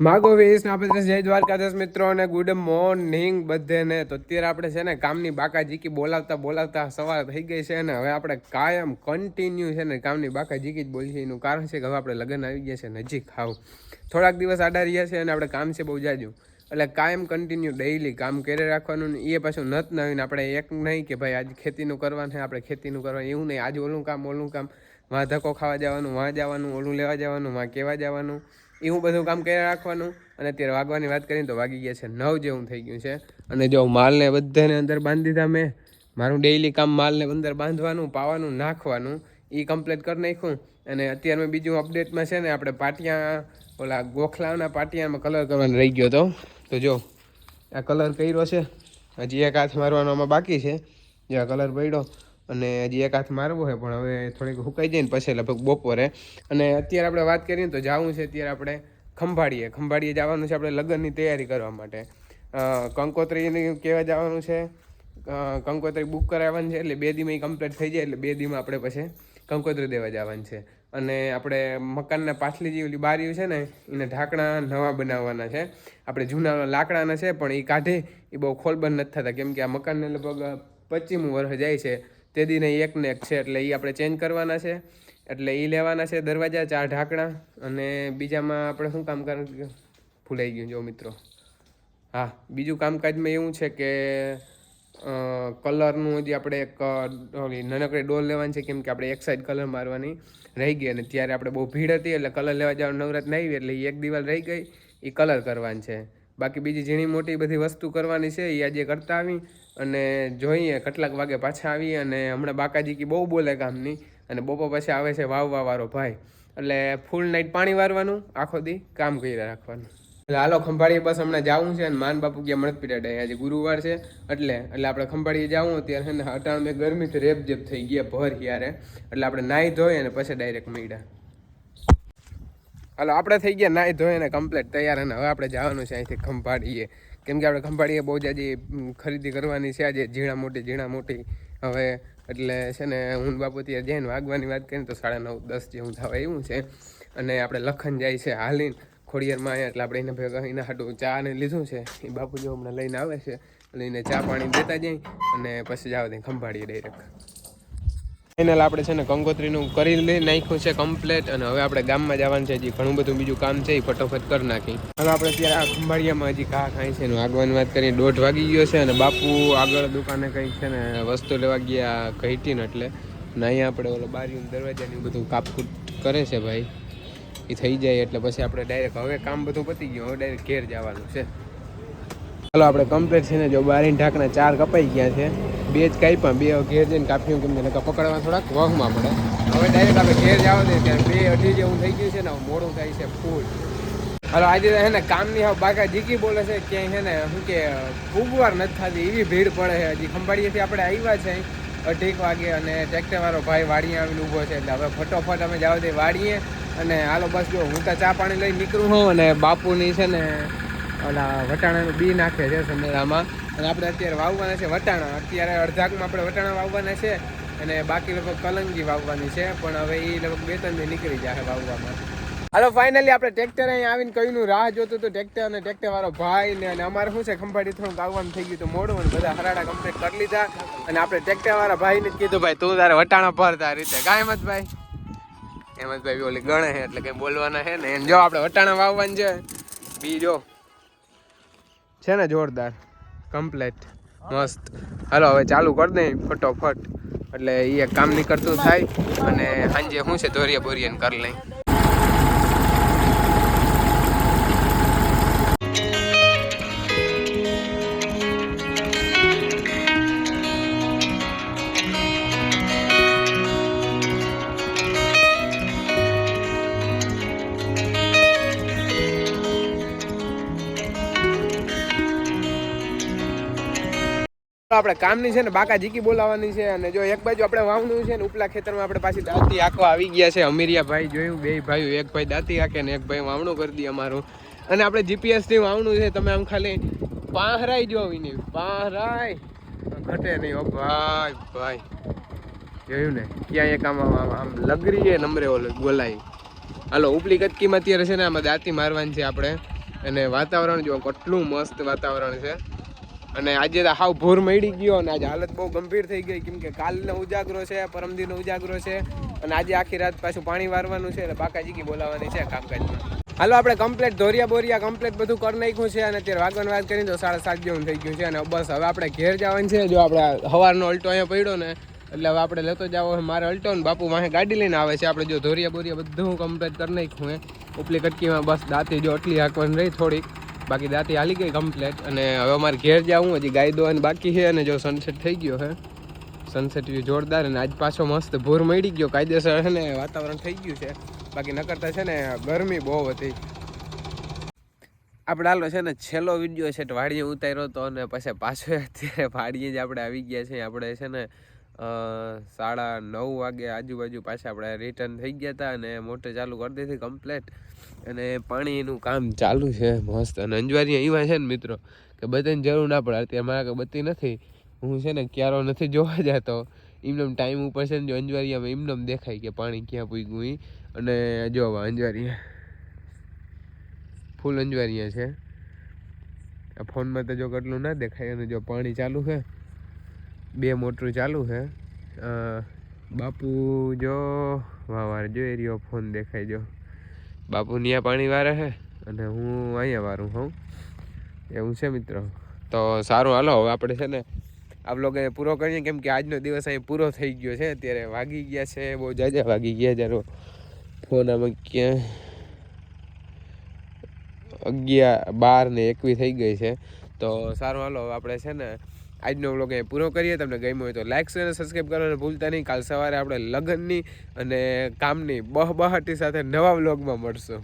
માગો વીસ આપણે જય દ્વારકાધીશ મિત્રો અને ગુડ મોર્નિંગ બધાને. તો અત્યારે આપણે છે ને કામની બાકા જીકી બોલાવતા સવાર થઈ ગઈ છે ને હવે આપણે કાયમ કન્ટિન્યુ છે ને કામની બાકા જીકી જ બોલીએ. એનું કારણ છે કે હવે આપણે લગ્ન આવી ગયા છે નજીક ખાવ થોડાક દિવસ આડા રહ્યા છે અને આપણે કામ છે બહુ જાજુ એટલે કાયમ કન્ટિન્યુ ડેઈલી કામ કરી રાખવાનું ને એ પાછું નત નવીન આપણે એક નહીં કે ભાઈ આજે ખેતીનું કરવાનું છે આપણે ખેતીનું કરવાનું એવું નહીં. આજે ઓલું કામ વાં ધક્કો ખાવા જવાનું વાં જવાનું ઓલું લેવા જવાનું વાં કહેવા જવાનું એવું બધું કામ કરી રાખવાનું. અને અત્યારે વાગવાની વાત કરીને તો વાગી ગયા છે 9 જેવું થઈ ગયું છે. અને જો માલને બધાને અંદર બાંધી દીધા મેં. મારું ડેઈલી કામ માલને અંદર બાંધવાનું પાવાનું નાખવાનું એ કમ્પ્લીટ કરી નાખ્યું. અને અત્યારે મેં બીજું અપડેટમાં છે ને આપણે પાટિયા ઓલા ગોખલાના પાટિયામાં કલર કરવાનો રહી ગયો હતો. તો જો આ કલર કર્યો છે, હજી એક હાથ મારવાનો આમાં બાકી છે. જે આ કલર પડ્યો અને હજી એક હાથ મારવો છે પણ હવે થોડીક સુકાઈ જાય ને પછી લગભગ બપોરે. અને અત્યારે આપણે વાત કરીએ તો જવું છે અત્યારે આપણે ખંભાળીએ જવાનું છે આપણે લગ્નની તૈયારી કરવા માટે. કંકોત્રીની કહેવા જવાનું છે, કંકોત્રી બુક કરાવવાની છે એટલે 2 દીમાં એ કમ્પ્લીટ થઈ જાય એટલે 2 દીમાં આપણે પછી કંકોત્રી દેવા જવાનું છે. અને આપણે મકાનના પાછલી જે ઓલી બારીઓ છે ને એને ઢાંકણા નવા બનાવવાના છે. આપણે જૂના લાકડાના છે પણ એ કાઢે એ બહુ ખોલબંધ નથી થતા કેમ કે આ મકાનને લગભગ 25મું વર્ષ જાય છે તે દીને એકને એક છે એટલે એ આપણે ચેન્જ કરવાના છે. એટલે એ લેવાના છે દરવાજા 4 ઢાંકણા. અને બીજામાં આપણે શું કામ કરવાનું ભૂલાઈ ગયું જો મિત્રો. હા, બીજું કામકાજમાં એવું છે કે કલરનું હજી આપણે એક નાનકડી ડોલ લેવાની છે કેમ કે આપણે એક સાઈડ કલર મારવાની રહી ગઈ અને ત્યારે આપણે બહુ ભીડ હતી એટલે કલર લેવા જવાનું નવરાત નહીં આવી એટલે એક દિવાલ રહી ગઈ એ કલર કરવાની છે. બાકી બીજી ઝીણી મોટી બધી વસ્તુ કરવાની છે એ આજે કરતા આવી અને જોઈએ કેટલાક વાગે પાછા આવી. અને હમણાં બાકાજી બહુ બોલે કામની અને બપોર પછી આવે છે વાવવાવાળો ભાઈ એટલે ફૂલ નાઇટ પાણી વારવાનું આખો દી કામ કરી રાખવાનું. એટલે હાલો ખંભાળીએ બસ હમણાં જવું છે અને માન બાપુ ગયા મળત પીડા આજે ગુરુવાર છે એટલે આપણે ખંભાળીએ જવું ત્યારે છે ને અટાણ મેં ગરમીથી રેપજેપ થઈ ગયા ભર યારે એટલે આપણે નાહી ધોઈ અને પછી ડાયરેક્ટ મળ્યા. હાલો આપણે થઈ ગયા નાહી ધોઈને કમ્પ્લીટ તૈયાર અને હવે આપણે જવાનું છે અહીંથી ખંભાળીએ કેમ કે આપણે ખંભાળીએ બહુ જાજી ખરીદી કરવાની છે આજે ઝીણા મોટી હવે એટલે છે ને હું બાપુ ત્યાં જઈને વાગવાની વાત કરીને તો 9:30 10 જેવું થવા એવું છે. અને આપણે લખન જાય છે હાલીને ખોડિયારમાં આવ્યા એટલે આપણે એને ભેગા એના હાટું ચા ને લીધું છે એ બાપુ જો હમણાં લઈને આવે છે એટલે એને ચા પાણી દેતા જાય અને પછી જાવ દે ખંભાળીએ ડાયરેક્ટ. ફાઇનલ આપણે છે ને કંકોત્રીનું કરી લઈ નાખ્યું છે કમ્પ્લીટ અને હવે આપણે ગામમાં જવાનું છે. હજી ઘણું બધું બીજું કામ છે એ ફટોફટ કરી નાખી. હવે આપણે ત્યારે આ ખંભાળિયામાં હજી ખાય છે ને આગવાની વાત કરીએ 1:30 વાગી ગયો છે અને બાપુ આગળ દુકાને કંઈક છે ને વસ્તુ લેવા ગયા કહીટીને એટલે ને અહીંયા આપણે ઓલો બારીનું દરવાજાની બધું કાપકૂટ કરે છે ભાઈ એ થઈ જાય એટલે પછી આપણે ડાયરેક્ટ હવે કામ બધું પતી ગયું હવે ડાયરેક્ટ ઘેર જવાનું છે. ચાલો આપણે કમ્પ્લીટ છે ને જો બારીના ઢાંકણા 4 કપાઈ ગયા છે 2 જ કાપ્યા 2 ઘેર જઈને કાપ્યું કેમ કે પકડવા થોડાક વહમાં પડે. હવે ડાયરેક્ટ આપણે ઘેર જવા દે ત્યારે 2:30 જેવું થઈ ગયું છે ને મોડું થાય છે ફૂલ. હાલો આજે છે ને કામની હા બાકા જીકી બોલે છે ક્યાંય છે ને શું કે ખૂબ વાર નથી થતી એવી ભીડ પડે છે. હજી ખંભાળીએથી આપણે આવ્યા છે 2:30 વાગે અને ટ્રેક્ટરવાળો ભાઈ વાડીએ આવીને ઊભો છે એટલે હવે ફટોફટ અમે જવા દઈએ વાડીએ. અને હાલો બસ જો હું તો ચા પાણી લઈને નીકળું હોઉં અને બાપુની છે ને ઓલા વટાણાનું બી નાખે છે સંમેરામાં અને આપણે અત્યારે વાવવાના છે વટાણા. અત્યારે અડધાકમાં આપણે વટાણા વાવવાના છે અને બાકી લગભગ કલંગી વાવવાની છે પણ હવે એ લગભગ 2-3 દી નીકળી જાય વાવવામાં. હાલો ફાઇનલી આપણે ટ્રેક્ટર અહીંયા આવીને કઈનું રાહ જોતું હતું ટ્રેક્ટર અને ટ્રેક્ટરવાળો ભાઈ ને અને અમારે શું છે ખંભાળી થોડુંક આવવાનું થઈ ગયું તો મોડું અને બધા હરાડા કમ્પ્લીટ કરી લીધા અને આપણે ટ્રેક્ટરવાળા ભાઈને જ કીધું ભાઈ તું તારે વટાણા ભરતા રીતે કાંઈ હેમંતભાઈ ઓલી ગણે છે એટલે કંઈ બોલવાના છે ને એમ જો આપણે વટાણા વાવવાનું છે બી જો છે ને જોરદાર કમ્પ્લીટ મસ્ત. હાલો હવે ચાલુ કરી દઈ ફટોફટ એટલે એ કામ નીકળતું થાય અને સાંજે શું છે ધોરિયા બોરિયાને કરી લઈ. આપણે કામની છે ને બાકા જીકી બોલાવવાની છે અને જો એક બાજુ આપણે વાવનું છે ને ઉપલા ખેતરમાં આપણે પાછી દાંતી આંકવા આવી ગયા છે. અમીરિયા ભાઈ જોયું 2 ભાઈઓ એક ભાઈ દાંતી આંકે ને એક ભાઈ વાવણું કરી દે અમારું. અને આપણે જીપીએસથી વાવણું છે તમે આમ ખાલી પાહરાઈ જોવી નહીં પાહરાઈ ઘટે નહીં હો ભાઈ ભાઈ જોયું ને ક્યાં એક આમ લગરીએ નંબરે બોલાય. હાલો ઉપલી કટકીમાં અત્યારે છે ને આમાં દાંતી મારવાની છે આપણે અને વાતાવરણ જો કેટલું મસ્ત વાતાવરણ છે. અને આજે તો હાવ ભૂર મળી ગયો અને આજે હાલત બહુ ગંભીર થઈ ગઈ કેમ કે કાલનો ઉજાગરો છે, પરમદીનો ઉજાગરો છે અને આજે આખી રાત પાછું પાણી વારવાનું છે એટલે બાકાજીકી બોલાવવાની છે કામકાજમાં. હાલો આપણે કમ્પ્લીટ ધોરિયા બોરિયા કમ્પ્લીટ બધું કરી નાખ્યું છે અને અત્યારે વાગવાની વાત કરીને તો 7:30 જેવું થઈ ગયું છે અને બસ હવે આપણે ઘેર જવાનું છે. જો આપણે સવારનો અલ્ટો અહીંયા પડ્યો ને એટલે હવે આપણે લેતો જાવ મારે અલ્ટો ને બાપુ વાહે ગાડી લઈને આવે છે. આપણે જો ધોરિયા બોરિયા બધું કમ્પ્લીટ કરી નાખ્યું હે. ઉપલી કટકીમાં બસ દાંતી જો એટલી હાંકવાની રહી થોડીક, બાકી દાંતી હાલી ગઈ કમ્પ્લીટ. અને હવે અમારે ઘેર જાવું હજી ગાય દોવાની બાકી છે અને જો સનસેટ થઈ ગયો હે, સનસેટ વ્યૂ જોરદાર. અને આજ પાછો મસ્ત ભોર મળી ગયો કાયદેસર છે ને વાતાવરણ થઈ ગયું છે. બાકી નકરતા છે ને ગરમી બહુ હતી. આપણે હાલો છે ને છેલ્લો વિડીયો છે વાડીએ ઉતાર્યો હતો અને પછી પાછો અત્યારે વાડીએ જ આપણે આવી ગયા છે. આપણે છે ને 9:30 વાગે આજુબાજુ પાછા આપણે રિટર્ન થઈ ગયા હતા અને મોટર ચાલુ કરી દીધી કમ્પ્લેટ અને પાણીનું કામ ચાલુ છે મસ્ત. અને અંજવારી એવા છે ને મિત્રો કે બધાને જરૂર ના પડે. અત્યારે મારા કંઈ બધી નથી, હું છે ને ક્યારો નથી જોવા જતો. એમનેમ ટાઈમ ઉપર છે ને જો અંજવારિયામાં એમનેમ દેખાય કે પાણી ક્યાં પૂગ્યું એ. અને જો અંજવારિયા ફૂલ અંજવારિયા છે. આ ફોનમાં તો જો કેટલું ના દેખાય. અને જો પાણી ચાલુ છે, 2 મોટરું ચાલુ છે. બાપુ જો વારે જો એરિયો ફોન દેખાય જો બાપુ ત્યાં પાણી વારે છે અને હું અહીંયા વારું હોઉં એવું છે મિત્રો. તો સારું હાલો હવે આપણે છે ને આ બ્લોગ પૂરો કરીએ કેમ કે આજનો દિવસ અહીં પૂરો થઈ ગયો છે. અત્યારે વાગી ગયા છે બહુ જાજા વાગી ગયા. જ્યારે ફોન આમાં ક્યાં 11, 12 ને 21 થઈ ગઈ છે. તો સારું હાલો હવે આપણે છે ને આજનો વ્લોગ અહીં પૂરો કરીએ. તમને ગમ્યો હોય તો લાઈક અને સબસ્ક્રાઈબ કરવાનું ભૂલતા નહીં. કાલ સવારે આપણે લગ્નની અને કામની બહાટી સાથે નવા વ્લોગમાં મળશું.